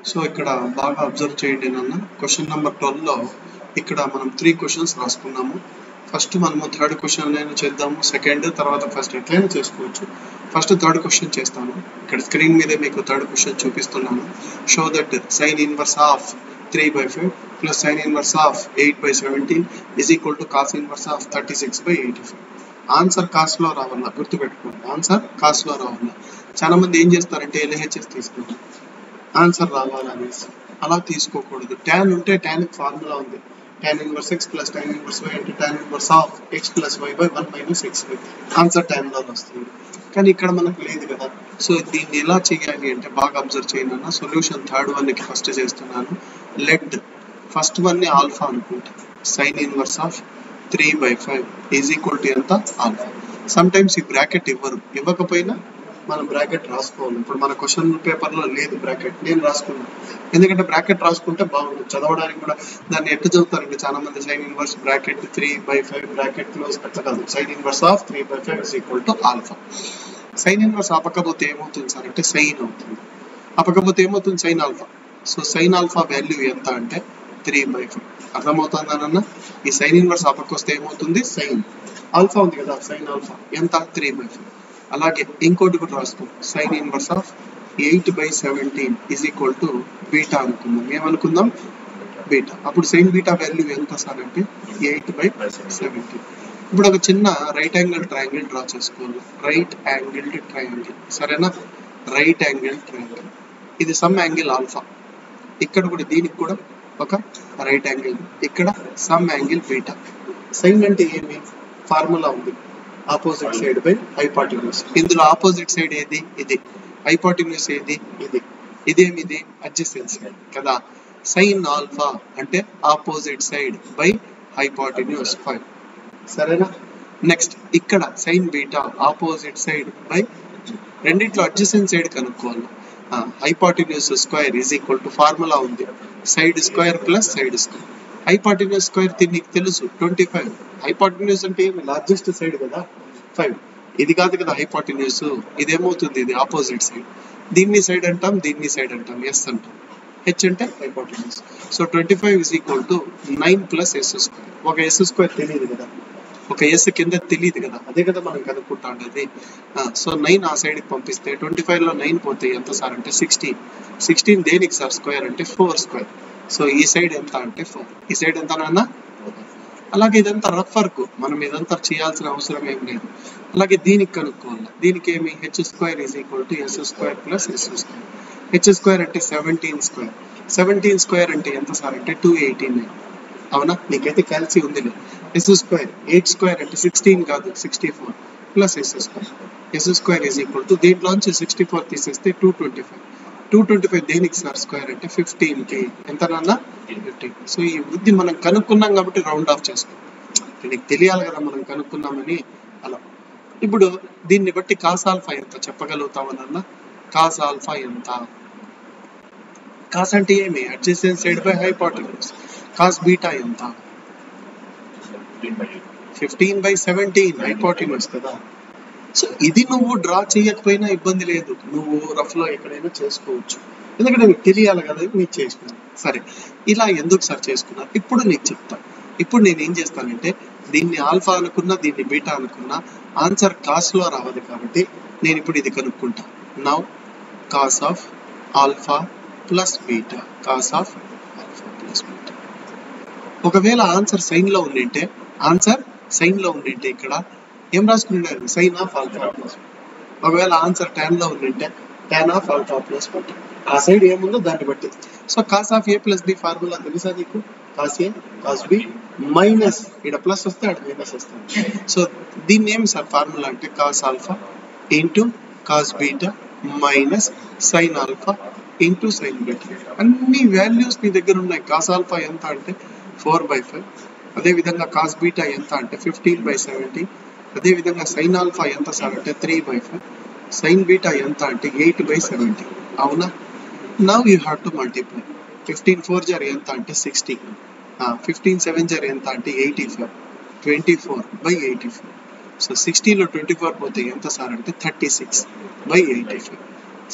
So ఇక్కడ బాగా observe చేయండి నాన్న. క్వశ్చన్ నెంబర్ 12 లో ఇక్కడ మనం 3 క్వశ్చన్స్ రాసుకున్నాము. ఫస్ట్ మనము థర్డ్ క్వశ్చన్ అయినా చేద్దాము, సెకండ్ తర్వాత ఫస్ట్ ఎట్లయినా చేసుకోవచ్చు. ఫస్ట్ థర్డ్ క్వశ్చన్ చేస్తాను. ఇక్కడ స్క్రీన్ మీదే మీకు థర్డ్ క్వశ్చన్ చూపిస్తున్నాను. Show that sine inverse of 3/5 plus sine inverse of 8/17 is equal to cos inverse of 36/85. Answer కాస్ట్ లో రావాలా, గుర్తుపెట్టుకోండి. ఆన్సర్ కాస్ట్ లో రావాలా. చాలా మంది ఏం చేస్తారంటే ఎల్హెచ్ఎస్ తీసుకుంటారు ఆన్సర్ రావాలనేసి. అలా తీసుకోకూడదు. ట్యాన్ ఉంటే ట్యాన్ ఫార్ములా ఉంది, tan inverse x plus tan inverse y into tan inverse of x plus y by 1 minus xy. Answer tan లో వస్తుంది, కానీ ఇక్కడ మనకు లేదు కదా. సో దీన్ని ఎలా చేయాలి అంటే బాగా అబ్జర్వ్ చేయండి అన్న. సొల్యూషన్ థర్డ్ వన్ కి ఫస్ట్ చేస్తున్నాను. లెట్ ఫస్ట్ వన్ ని ఆల్ఫా అనుకుంటా. Sine inverse of 3/5 is equal to ఎంత, ఆల్ఫా. సమ్ టైమ్స్ ఈ బ్రాకెట్ ఇవ్వకపోయినా మనం బ్రాకెట్ రాసుకోవాలి. ఇప్పుడు మన క్వశ్చన్ పేపర్ లో లేదు బ్రాకెట్, నేను రాసుకున్నాను. ఎందుకంటే బ్రాకెట్ రాసుకుంటే బాగుంటుంది చదవడానికి కూడా. దాన్ని ఎట్లా చదువుతారండి చాలా మంది, sine inverse bracket 3/5 bracket close, అట్లా కాదు. Sine inverse of 3/5 is equal to alpha. Sine inverse ఆపకపోతే ఏమవుతుంది సార్ అంటే సైన్ అవుతుంది, ఆపకపోతే ఏమవుతుంది sine alpha. So sine alpha value ఎంత అంటే 3/5. అర్థమవుతుందన్న. ఈ సైన్ ఇన్వర్స్ ఆపకొస్తే ఏమవుతుంది, సైన్ ఆల్ఫా ఉంది కదా, సైన్ ఆల్ఫా ఎంత 3/5. అలాగే ఇంకోటి కూడా రాసుకో. Sine inverse of 8/17 is equal to beta అనుకుందాం. ఏమనుకుందాం, బీటా. అప్పుడు సైన్ బీటా వాల్యూ ఎంత సార్ అంటే 8/17. ఇప్పుడు ఒక చిన్న రైట్ యాంగిల్ ట్రయాంగిల్ డ్రా చేసుకోవాలి. రైట్ యాంగిల్డ్ ట్రయాంగిల్, సరేనా. రైట్ యాంగిల్ ట్రయాంగిల్, ఇది సమ్ యాంగిల్ ఆల్ఫా. ఇక్కడ కూడా దీనికి కూడా ఒక రైట్ యాంగిల్, ఇక్కడ సమ్ యాంగిల్ బీటా. సైన్ అంటే ఏమి, ఫార్ములా ఉంది, ఆపోజిట్ సైడ్ బై హైపోటెన్యూస్. ఇందులో ఆపోజిట్ సైడ్ ఏది, ఇది. హైపోటెన్యూస్ ఏది, ఇది. ఇదేమిది, అడ్జసెంట్ సైడ్ కదా. సైన్ ఆల్ఫా అంటే ఆపోజిట్ సైడ్ బై హైపోటెన్యూస్ 5, సరేనా. నెక్స్ట్ ఇక్కడ sine beta opposite side by, రెండిట్లో అడ్జసెంట్ సైడ్ కనుక్కోవాలి. Hypotenuse square is equal to formula ఉంది, side square plus side square. Hypotenuse square నీకు తెలుసు 25. హైపోటెన్యూస్ అంటే ఏమి, లార్జెస్ట్ సైడ్ కదా 5. ఇది కాదు కదా హైపోటెన్యూస్, ఇదేమవుతుంది, ఇది ఆపోజిట్ సైడ్. దీన్ని సైడ్ అంటాం, దీన్ని సైడ్ అంటాం, ఎస్ అంటాం. హెచ్ అంటే hypotenuse. So 25 is equal to 9 plus S square. ఒక ఎస్ స్క్వేర్ తెలియదు కదా, ఒక ఎస్ కింద తెలియదు కదా, అదే కదా మనం కనుక్కుంటా ఉండేది. సో 9 ఆ సైడ్కి పంపిస్తే 25 లో 9 పోతే ఎంత సార్ అంటే 16. 16 దేనికి సార్ స్క్వేర్ అంటే 4 స్క్వేర్. సో ఈ సైడ్ ఎంత అంటే 4, ఈ సైడ్ ఎంత నాన్న. అలాగే ఇదంతా రఫ్ వర్క్, మనం ఇదంతా చేయాల్సిన అవసరం ఏం లేదు. అలాగే దీనికి కనుక్కోవాలి. దీనికి ఏమి, H square is equal to S square plus S square. H square అంటే 17 స్క్వేర్. 17 స్క్వేర్ అంటే ఎంత సార్ అంటే 289. అవునా, నీకైతే క్యాల్సీ ఉంది. ఎస్ స్క్వేర్ 8 స్క్వేర్ అంటే 16 కాదు 64 plus S square. S square is equal to దీంట్లోంచి 64 తీసేస్తే 225. 225 దేనికి సార్ స్క్వేర్ అంటే 15 కి ఎంత నాన్న 15. సో ఈ వృద్ధి మనం కనుక్కున్నాం కాబట్టి రౌండ్ ఆఫ్ చేసుకో, నీకు తెలియాలి కదా మనం కనుక్కున్నామని. అలా ఇప్పుడు దీన్ని బట్టి కాస్ ఆల్ఫా ఎంత చెప్పగలుగుతామన్న. కాస్ ఆల్ఫా ఎంత, కాస్ అంటే ఏమి, adjacent side by hypotenuse. Cos beta ఎంత, 15/17 హైపోటెన్యూస్ కదా. సో ఇది నువ్వు డ్రా చేయకపోయినా ఇబ్బంది లేదు, నువ్వు రఫ్ లో ఎక్కడైనా చేసుకోవచ్చు, ఎందుకంటే నీకు తెలియాలి కదా. నీకు చేసుకున్నాను సరే, ఇలా ఎందుకు సార్ చేసుకున్నాను ఇప్పుడు నీకు చెప్తా. ఇప్పుడు నేను ఏం చేస్తానంటే దీన్ని ఆల్ఫా అనుకున్నా, దీన్ని బీటా అనుకున్నా, ఆన్సర్ కాస్ లో రావాలి కాబట్టి నేను ఇప్పుడు ఇది కనుక్కుంటా. Now cos of alpha plus beta, cos of alpha plus beta. ఒకవేళ ఆన్సర్ సైన్ లో ఉండింటే, ఆన్సర్ సైన్ లో ఉండింటే ఇక్కడ ఏం రాసుకున్నాడు, సైన్ ఆఫ్ ఆల్ఫా ప్లస్. ఒకవేళ ఆన్సర్ tan లో ఉండింటే tan of alpha plus beta. ఆ సైడ్ ఏముందో దాన్ని బట్టి. So cos of A plus B formula తెలుసా నీకు, cos A cos B minus, ఇక్కడ ప్లస్ వస్తే అక్కడ మైనస్ వస్తుంది. సో దీన్ని ఏమి సార్ ఫార్ములా అంటే cos alpha into cos beta minus sine alpha into sine beta. అన్ని వాల్యూస్ నీ దగ్గర ఉన్నాయి. కాస్ ఆల్ఫా ఎంత అంటే 4/5, అదే విధంగా కాస్ బీటా ఎంత అంటే 15/17, అదే విధంగా సైన్ ఆల్ఫా ఎంత సార్ అంటే 3/5, సైన్ బీటా ఎంత అంటే 8/17. అవునా. Now you have to multiply. 15 4 ఎంత అంటే 60, 15 7 ఎంత అంటే 85, 24/84. సో 60లో 24 పోతే ఎంత సార్ అంటే 36/85.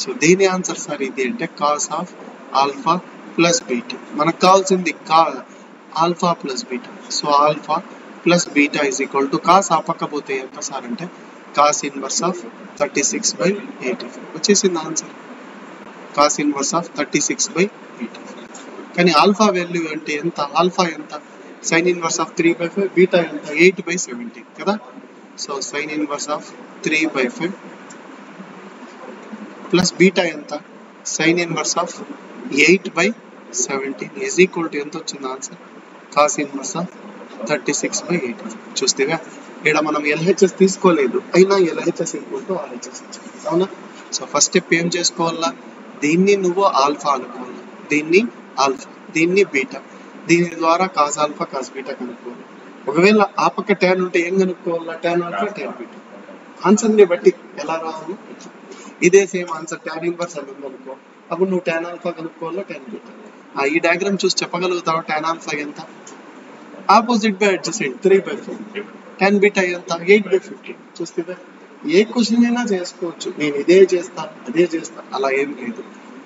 సో దేని ఆన్సర్ సార్ ఇది అంటే cos of alpha plus beta. మనకు కావాల్సింది alpha plus beta. So alpha plus beta is equal to cos ఆపకపోతే ఎంత సార్ అంటే కాస్ ఇన్వర్స్ ఆఫ్ 36/85 వచ్చేసింది ఆన్సర్. Cos inverse of 36/85. కానీ ఆల్ఫా వాల్యూ అంటే ఎంత? ఆల్ఫా ఎంత? సైన్ ఇన్వర్స్ ఆఫ్ 3/5, బీటా ఎంత? 8/17 కదా. So sine inverse of 3/5 plus beta ఎంత? Sine inverse of 8/17 is equal to ఎంత వచ్చింది ఆన్సర్? Cos inverse of 36/85. చూస్తేగా ఇక్కడ మనం ఎల్హెచ్ఎస్ తీసుకోలేదు, అయినా ఎల్హెచ్ఎస్ ఈక్వల్ టు ఆర్హెచ్ఎస్ వచ్చింది అవునా. సో ఫస్ట్ స్టెప్ ఏం చేసుకోవాలా? దీన్ని నువ్వు ఆల్ఫా అనుకోవాలి, దీన్ని ఆల్ఫా, దీన్ని బీటా, దీని ద్వారా కాస్ ఆల్ఫా కాస్ బీటా కనుక్కోవాలి. ఒకవేళ ఆ పక్క ట్యాన్ ఉంటే ఏం కనుక్కోవాలా? Tan alpha tan beta. ఆన్సర్ని బట్టి ఎలా రావాలి? ఇదే సేమ్ ఆన్సర్ ట్యాన్ ఇన్వర్స్ అని ఉందనుకో, అప్పుడు నువ్వు ట్యాన్ ఆల్ఫా కనుక్కోవాలా ట్యాన్ బీటా. ఈ డయాగ్రామ్ చూసి చెప్పగలుగుతావు ట్యాన్ ఆల్ఫా ఎంత? Opposite by adjacent 3/4. Tan beta ఎంత? 8/15. చూస్తే ఏ క్వశ్చన్ అయినా చేసుకోవచ్చు, నేను ఇదే చేస్తా అదే చేస్తా అలా ఏం లేదు.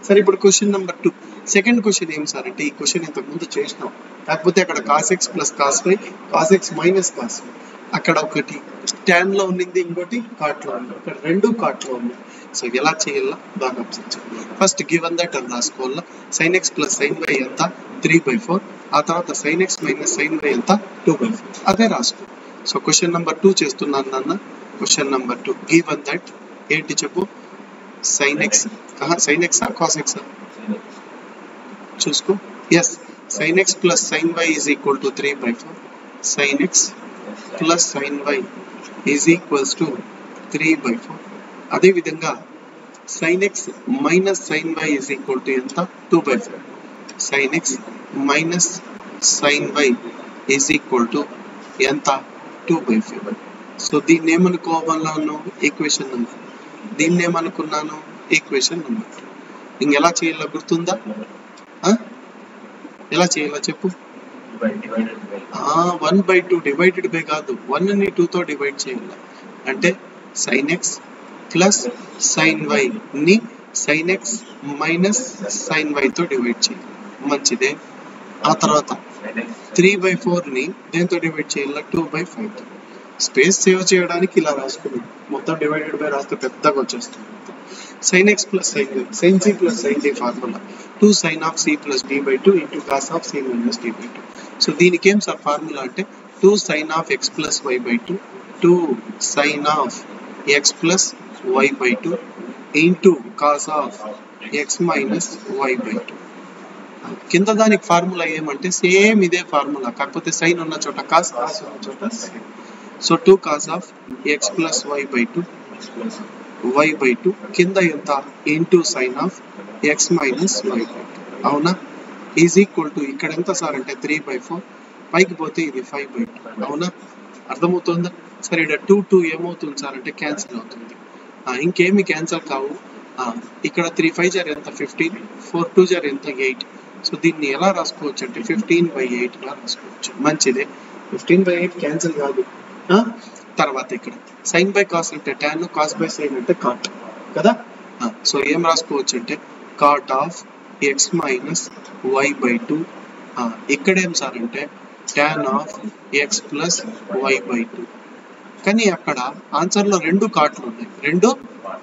సరే ఇప్పుడు క్వశ్చన్ నెంబర్ 2. సెకండ్ క్వశ్చన్ ఏం సార్ అంటే ఈ క్వశ్చన్ ఇంతకు ముందు చేసినాం, కాకపోతే అక్కడ cos X plus cos Y, cos X minus cos Y, అక్కడ ఒకటి ట్యాన్ లో ఉండింది, ఇంకోటి కాట్ లో ఉంది, ఇక్కడ రెండు కాట్ లో ఉంది. సో ఎలా చేయాలా బాగా అబ్జర్వ్ చేయాలి. ఫస్ట్ గివెన్ దట్ అని రాసుకోవాలా. Sine X plus sine Y ఎంత? 3/4. ఆ తర్వాత sine X minus sine Y ఎంత? 2/4. అదే రాసుకో. సో క్వశ్చన్ నెంబర్ 2 చేస్తున్నాను నాన్న. క్వశ్చన్ నెంబర్ 2 గివెన్ దట్ ఏంటి చెప్పు? సైన్ ఎక్స్ సైన్ ఎక్సా కాస్ ఎక్సా చూసుకో. Yes, sine X plus sine Y is equal to 3/4. Sine X plus sine Y is equals to 3/4. అదే విధంగా sine X minus sine Y is equal to ఎంత? 2/4. Sine X minus sine Y is equal to ఎంత? 2/4. So దీన్ని ఏమనుకోవాలను? Equation number. దీన్ని ఏమనుకున్నాను? Equation number. ఇంకెలా చేయాలో గుర్తుందా? ఎలా చేయాలో చెప్పు. 1/2 డివైడెడ్ బై కాదు, 1ని 2తో డివైడ్ చేయాలి. అంటే sine X plus sine Y ని సైన్ ఎక్స్ మైనస్ సైన్ వైతో డివైడ్ చేయాలి. మంచిదే. ఆ తర్వాత 3/4ని దేంతో డివైడ్ చేయాలి? 2/5. స్పేస్ సేవ్ చేయడానికి ఇలా రాసుకున్నాం, మొత్తం డివైడెడ్ బై రాస్తే పెద్దగా వచ్చేస్తుంది. Sine X plus sine Y, sine C plus sine D formula 2 sine of C plus D by 2 into cos of C minus D by 2. So దీనికి ఏం సార్ ఫార్ములా అంటే 2 sine of X plus Y by 2, 2 sine of X plus Y by 2 into cos of X minus Y by 2. కింద దానికి formula ఏమంటే same ఇదే formula, కాకపోతే sign ఉన్న చోట కాస్, కాస్ ఉన్న చోట sine. So 2 cos of X plus Y by 2 Y by 2 కింద ఎంత? Into sine of X minus Y by 2 అవునా. ఈజ్ ఈక్వల్ టు ఇక్కడ ఎంత సార్ అంటే 3/4, పైకి పోతే ఇది 5/2 అవునా. అర్థమవుతుందా? సరే ఇక్కడ 2 ఏమవుతుంది సార్ అంటే క్యాన్సిల్ అవుతుంది, ఇంకేమి క్యాన్సిల్ కావు. ఇక్కడ 3 5 జార్ ఎంత? 15, 4 2 జార్ ఎంత? 8. సో దీన్ని ఎలా రాసుకోవచ్చు అంటే 15/8 గా రాసుకోవచ్చు. మంచిదే, 15/8 క్యాన్సిల్ కాదు. తర్వాత ఇక్కడ సైన్ బై కాస్ అంటే టాన్, కాస్ బై సైన్ అంటే కాట్ కదా. సో ఏం రాసుకోవచ్చు అంటే cot of X minus Y by 2. ఇక్కడేం సార్ అంటే tan of X plus Y by 2. కానీ అక్కడ ఆన్సర్లో రెండు కాట్లు ఉన్నాయి, రెండు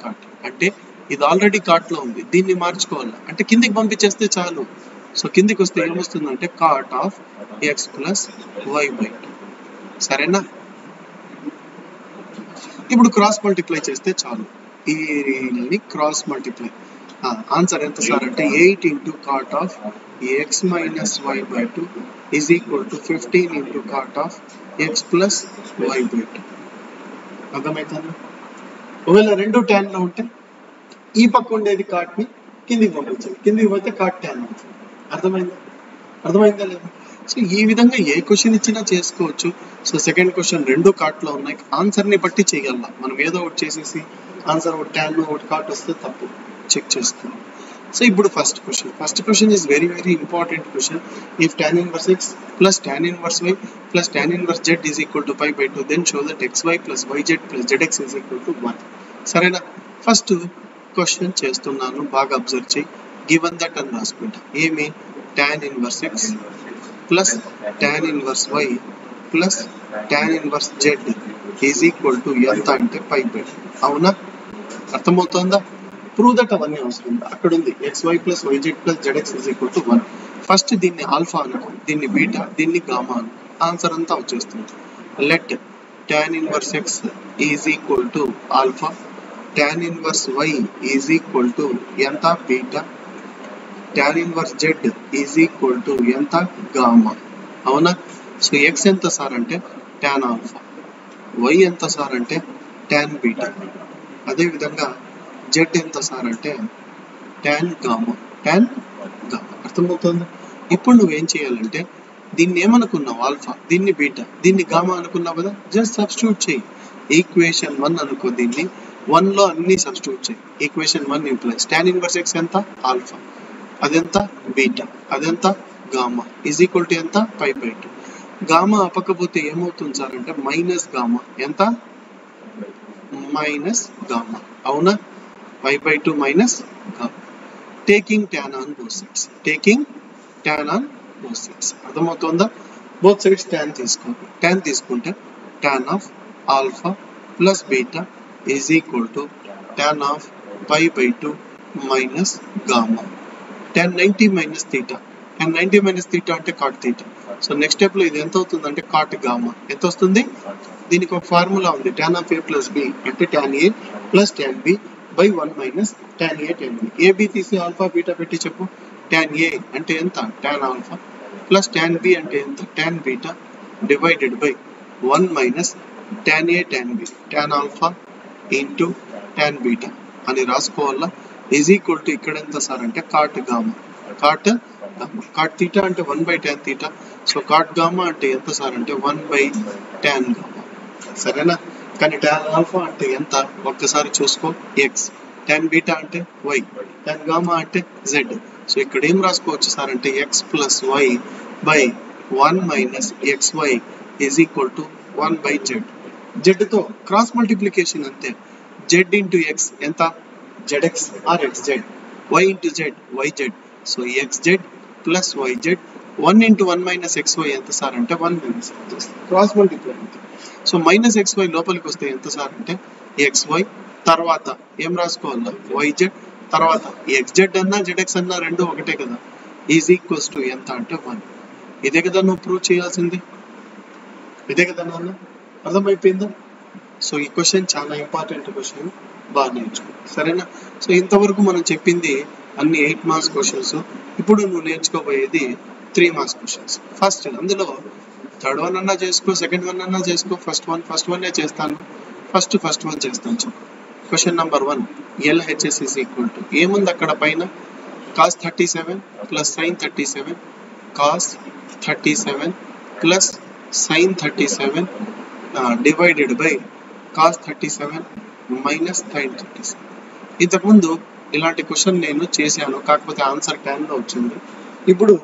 కాట్ అంటే ఇది ఆల్రెడీ కాట్లో ఉంది, దీన్ని మార్చుకోవాలి అంటే కిందికి పంపించేస్తే చాలు. సో కిందికి వస్తే ఏమొస్తుందంటే cot of X plus Y by 2. సరేనా. ఇప్పుడు క్రాస్ మల్టిప్లై చేస్తే చాలు, ఈ క్రాస్ మల్టిప్లై. ఆన్సర్ ఎంత సార్ అంటే 8 into cot of X minus Y by 2 is equal to 15 into cot of X plus Y by 2. అర్థమవుతుందా? ఒకవేళ రెండు ట్యాన్ లో ఉంటే ఈ పక్క ఉండేది కాట్ ని కిందికి పంపించాలి, కిందికి పోతే కాట్ ట్యాన్ అవుతుంది. అర్థమైందా లేదా? సో ఈ విధంగా ఏ క్వశ్చన్ ఇచ్చినా చేసుకోవచ్చు. సో సెకండ్ క్వశ్చన్ రెండు కాట్లో ఉన్నాయి, ఆన్సర్ని బట్టి చేయగల. మనం ఏదో ఒకటి చేసేసి ఆన్సర్ ఒకటి ట్యాన్ ఒకటి కాట్ వస్తే తప్పు, చెక్ చేసుకున్నాం. సో ఇప్పుడు first question is very very important question. If tan inverse x plus tan inverse y plus tan inverse z is equal to pi/2 then show that xy plus yz plus zx is equal to 1. సరేనా. First question చేస్తున్నాను, బాగా observe చేయి. Given that అని రాసుకుంటా. ఏమి tan inverse x plus tan inverse y plus tan inverse z is equal to ఎంత అంటే π/2. అవునా? అర్థమవుతుందా? ప్రూవ్ దట్ అవన్నీ అవసరం ఉంది. అక్కడ ఉంది xy plus yz plus zx is equal to 1. First దీన్ని ఆల్ఫా అనుకో, దీన్ని బీటా, దీన్ని గామా అనుకో. ఆన్సర్ అంతా వచ్చేస్తుంది. Let tan inverse x is equal to alpha, tan inverse y is equal to ఎంత beta, tan inverse z is equal to ఎంత gamma. అవునా? సో x ఎంత సార్ అంటే tan ఆల్ఫా, y ఎంత సార్ అంటే tan బీటా, అదేవిధంగా z ఎంత sir అంటే tan గామా. అర్థమవుతుందా? ఇప్పుడు నువ్వేం చేయాలంటే దీన్ని ఏమనుకున్నావు ఆల్ఫా, దీన్ని బీటా, దీన్ని గామా అనుకున్నావు కదా, జస్ట్ సబ్స్టిట్యూట్ చేయి. ఈక్వేషన్ 1 అనుకో, దీన్ని 1 లో అన్ని సబ్స్టిట్యూట్ చేయి. Equation 1 implies tan inverse x ఎంత ఆల్ఫా, అదెంత బీటా, అదెంత గామా, ఈజ్ ఈక్వల్ టు ఎంత π/2. గామా అప్పకపోతే ఏమవుతుంది సార్ అంటే మైనస్ గామా, ఎంత మైనస్ గామా. అవునా? π/2 minus gamma. Taking tan on both sides, అర్థమవుతుందా? బోత్ సైడ్స్ tan తీసుకోండి. tan తీసుకుంటే tan of alpha plus beta is equal to tan of π/2 minus gamma. tan 90 minus theta, tan 90 minus theta అంటే cot theta. So next step లో ఇది ఎంత అవుతుంది అంటే cot gamma. ఎంత వస్తుంది? దీనికి ఒక ఫార్ములా ఉంది, tan of a plus b అంటే tan a plus tan b by 1 minus tan a tan b. ab తీసి ఆల్ఫా బీటా పెట్టి చెప్పు. tan a అంటే ఎంత tan alpha plus tan b అంటే ఎంత tan beta divided by 1 minus tan a tan b, tan alpha into tan beta అని రాసుకోవాలా. Is equal to ఇక్కడ ఎంత సార్ అంటే కాట్ గామా. కాట్ థీటా అంటే 1/tan theta. So cot gamma అంటే ఎంత sir అంటే 1/tan గామా. సరేనా? కానీ tan ఆల్ఫా అంటే ఎంత ఒక్కసారి చూసుకో, x, tan బీటా అంటే y, tan గామా అంటే z. సో ఇక్కడ ఏం రాసుకోవచ్చు సార్ అంటే x plus y by 1 minus xy is equal to 1/z. z తో క్రాస్ మల్టిప్లికేషన్ అంతే. z ఇంటూ x ఎంత zx or xz, y into z yz. So xz plus yz 1 into 1 minus xy ఎంత sir అంటే 1 minus cross multiply అంతే. So minus xy లోపలికి వస్తే ఎంత sir అంటే xy, తర్వాత ఏం రాసుకోవాలా yz, తర్వాత xz అన్నా zx అన్నా రెండు ఒకటే కదా, ఈజ్ ఈక్వల్స్ టు ఎంత అంటే 1. ఇదే కదా నువ్వు ప్రూవ్ చేయాల్సింది, ఇదే కదా నాన్న. అర్థమైపోయిందా? సో ఈ క్వశ్చన్ చాలా ఇంపార్టెంట్ క్వశ్చన్, బాగా నేర్చుకో. సరేనా? సో ఇంతవరకు మనం చెప్పింది అన్ని 8 మార్క్స్ క్వశ్చన్స్. ఇప్పుడు నువ్వు నేర్చుకోబోయేది 3 మార్క్స్ క్వశ్చన్స్. ఫస్ట్ అందులో థర్డ్ వన్ అన్నా చేసుకో, సెకండ్ వన్ అన్నా చేసుకో, ఫస్ట్ వన్ చేస్తాను. ఫస్ట్ వన్ చేస్తాను. చెప్పు. Question number 1, LHS is equal to ఏముంది అక్కడ పైన cos 37 plus sin 37, cos 37 plus sin 37 divided by cos 37 minus sin 37. ఇంతకుముందు ఇలాంటి క్వశ్చన్ నేను చేశాను, కాకపోతే ఆన్సర్ 10 లో వచ్చింది. ఇప్పుడు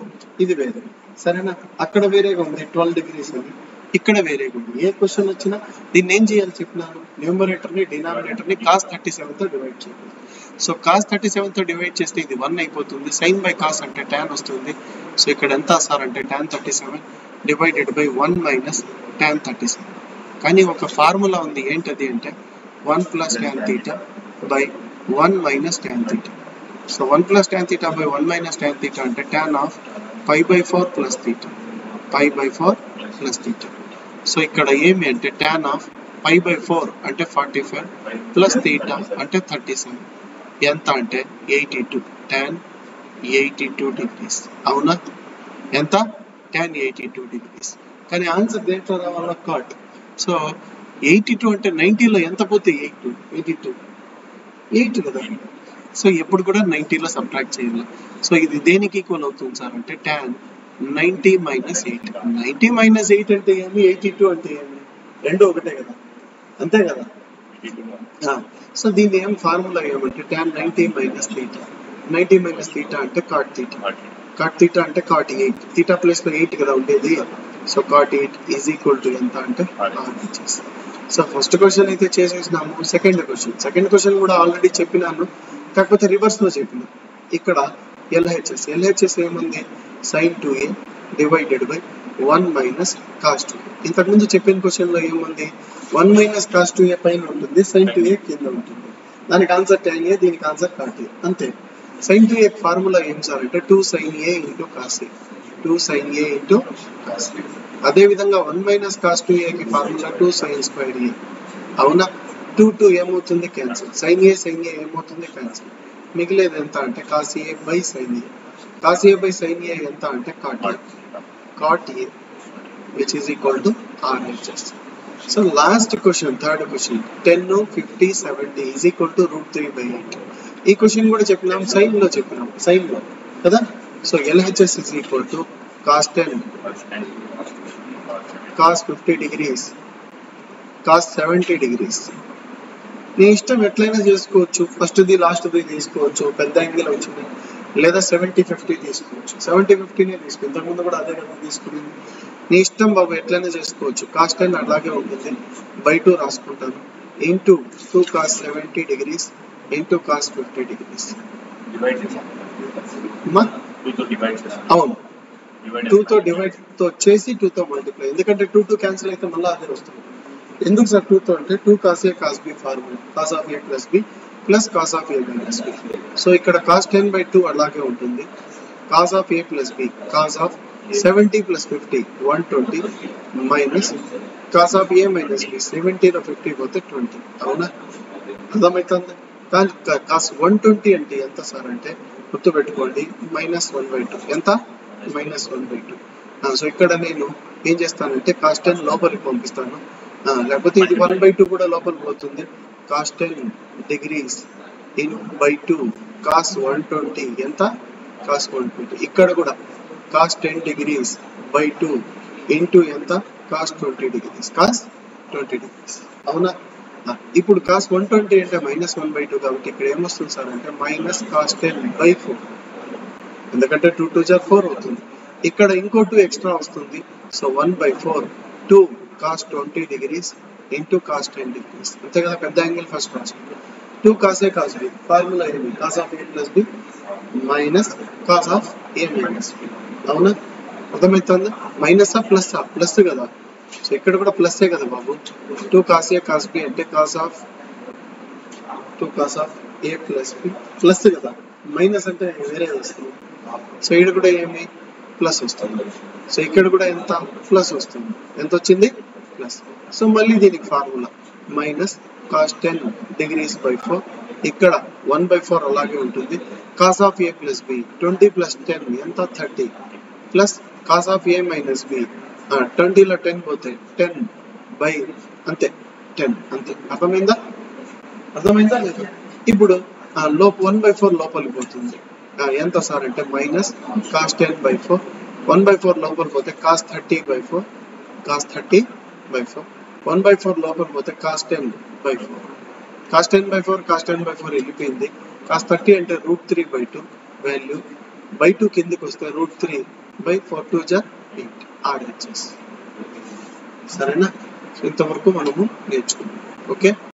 ఇది వేరే, సరేనా? అక్కడ వేరేగా ఉంది 12 degrees అని, ఇక్కడ వేరేగా ఉంది. ఏ క్వశ్చన్ వచ్చినా దీన్ని ఏం చేయాలి చెప్పినాను, న్యూమరేటర్ని డినామినేటర్ని cos 37 తో డివైడ్ చేయాలి. సో cos 37 తో డివైడ్ చేస్తే ఇది 1 అయిపోతుంది. sin బై cos అంటే tan వస్తుంది. సో ఇక్కడ ఎంత సార్ అంటే tan 37 divided by 1 minus tan 37. కానీ ఒక ఫార్ములా ఉంది, ఏంటది అంటే 1 plus tan theta by 1 minus tan theta. So 1 plus tan theta by 1 minus tan theta అంటే tan of π/4 plus theta, π/4 plus theta. So ఇక్కడ ఏమి అంటే tan ఆఫ్ π/4 అంటే 45 ప్లస్ థీటా అంటే 37 ఎంత అంటే 82, tan 82 degrees. అవునా? ఎంత tan 82 degrees. కానీ ఆన్సర్ దేంట్లో రావాలా కాట్. సో 82 అంటే 90లో ఎంత పోతే 8 కదా. సో ఎప్పుడు కూడా 90లో సబ్ట్రాక్ట్ చేయాలి. సో ఇది దేనికి ఈక్వల్ అవుతుంది సార్ అంటే tan 90 మైనస్ 8. 90 మైనస్ 8 అంటే ఏమి, 82 అంటే ఏమి, రెండు ఒకటే కదా, అంతే కదా. సో దీని ఏం ఫార్ములా ఏమంటే tan 90 minus theta. 90 minus theta అంటే కాట్ థీటా, కాట్ థీటా అంటే కాట్ 8, థీటా ప్లస్ లో 8 కదా ఉండేది. సో కాట్ 8 ఈజ్ ఈక్వల్ టు ఎంత అంటే RHS. సో ఫస్ట్ క్వశ్చన్ అయితే చేసేసినాము. సెకండ్ క్వశ్చన్ కూడా ఆల్రెడీ చెప్పినాను, కాకపోతే రివర్స్ లో చెప్పిన. ఇక్కడ ఎల్హెచ్ఎస్ ఏముంది sin 2a divided by 1 minus cos 2a. ఇంతకుముందు చెప్పిన క్వశ్చన్లో ఏముంది 1 మైనస్ కాస్ 2a పైన ఉంటుంది, sin 2a కింద ఉంటుంది. దానికి ఆన్సర్ tan a, దీనికి ఆన్సర్ cot a అంతే. sin 2a ఫార్ములా ఏం సార్ అంటే 2 sin a into cos a, 2 sin a into cos a. అదే విధంగా 1 మైనస్ కాస్ 2a కి ఫార్ములా 2 sin స్క్వేర్ a. అవునా, 2 ఏమవుతుంది క్యాన్సిల్, sin a ఏమవుతుంది క్యాన్సిల్, మిగిలేది ఎంత అంటే cos a by sin a. cos a by sin a ఎంత అంటే cot a which is equal to RHS. So last question, third question, 10, 50, 70 is equal to √3/8. ఈ question కూడా చెప్పినాం, సైన్ లో కదా. So LHS is equal to cos 10 cos 50 degrees cos 70 degrees. నీ ఇష్టం ఎట్లయినా చేసుకోవచ్చు, ఫస్ట్ ది లాస్ట్ ది తీసుకోవచ్చు, పెద్ద యాంగిల్ వచ్చింది, లేదా 70-50 తీసుకోవచ్చు. 70-50 తీసుకో, ఇంతకుముందు కూడా అదే కదా తీసుకునేది. నీ ఇష్టం బాబు, ఎట్లయినా చేసుకోవచ్చు. కాస్ 10 అలాగే ఉంటుంది, బై 2 రాసుకుంటాను, into 2 cos 70 degrees into cos 50 degrees. అవును, 2తో డివైడ్ తో చేసి 2తో మల్టిప్లై, ఎందుకంటే 2 క్యాన్సిల్ అయితే మళ్ళీ అదే వస్తుంది. ఎందుకు సార్ 2తో అంటే 2 cos a cos b formula, cos of a plus b plus cos of a minus b. So ఇక్కడ cos 10/2 అలాగే ఉంటుంది, cos of a plus b cos of 70 plus 50 120 minus cos of a minus b 70లో 50 పోతే 20. అవునా, అర్థమవుతుంది. కానీ cos 120 అంటే ఎంత sir అంటే గుర్తుపెట్టుకోండి, -1/2. ఎంత? -1/2. సో ఇక్కడ నేను ఏం చేస్తానంటే cos 10 లోపలికి పంపిస్తాను, లేకపోతే ఇది 1/2 కూడా లోపలికి పోతుంది. cos 10 degrees బై 2 cos 120 ఎంత? cos 120. ఇక్కడ కూడా cos 10 degrees బై 2 ఇంటూ ఎంత? cos 20 degrees. అవునా, ఇప్పుడు cos 120 అంటే -1/2 కాబట్టి ఇక్కడ ఏమొస్తుంది సార్ అంటే మైనస్ cos 10/4, ఎందుకంటే 2 2 జా 4 అవుతుంది. ఇక్కడ ఇంకో 2 ఎక్స్ట్రా వస్తుంది, so 1/4 2 cos 20 degrees into cos 10 degrees. అంతే కదా, పెద్ద యాంగిల్ ఫస్ట్ రాసుకుంటాం. 2 cos a cos b formula ఏమి? cos of a plus b minus cos of a minus b. అవునా, అర్థమవుతుందా? మైనస్ ప్లస్ కదా, సో ఇక్కడ కూడా ప్లస్సే కదా బాబు. 2 cos a cos b అంటే 2 cos of a plus b plus కదా, మైనస్ అంటే వేరే వస్తుంది. సో ఇక్కడ కూడా ఏమి? ప్లస్ వస్తుంది. సో ఇక్కడ కూడా ఎంత? ప్లస్ వస్తుంది. ఎంత వచ్చింది? ప్లస్. సో మళ్ళీ దీనికి formula minus cos 10 degrees by 4, ఇక్కడ 1/4 అలాగే ఉంటుంది. cos of a plus b 20 plus 10 ఎంత? 30 plus cos of a minus b 20లో 10 పోతే 10 బై అంతే 10 అంతే. అర్థమైందా లేదా? ఇప్పుడు 1/4 లోపలికి పోతుంది, ఎంత సార్ అంటే మైనస్ cos 10/4, 1/4 లోపల పోతే cos 30/4, 1/4 లోపల పోతే cos 10/4, cos 10/4 వెళ్ళిపోయింది. cos 30 అంటే √3/2 వాల్యూ, బై 2 కిందికి వస్తే √3/4 2 జా 8 RHS. సరేనా, ఇంతవరకు మనము నేర్చుకున్నాం. ఓకే.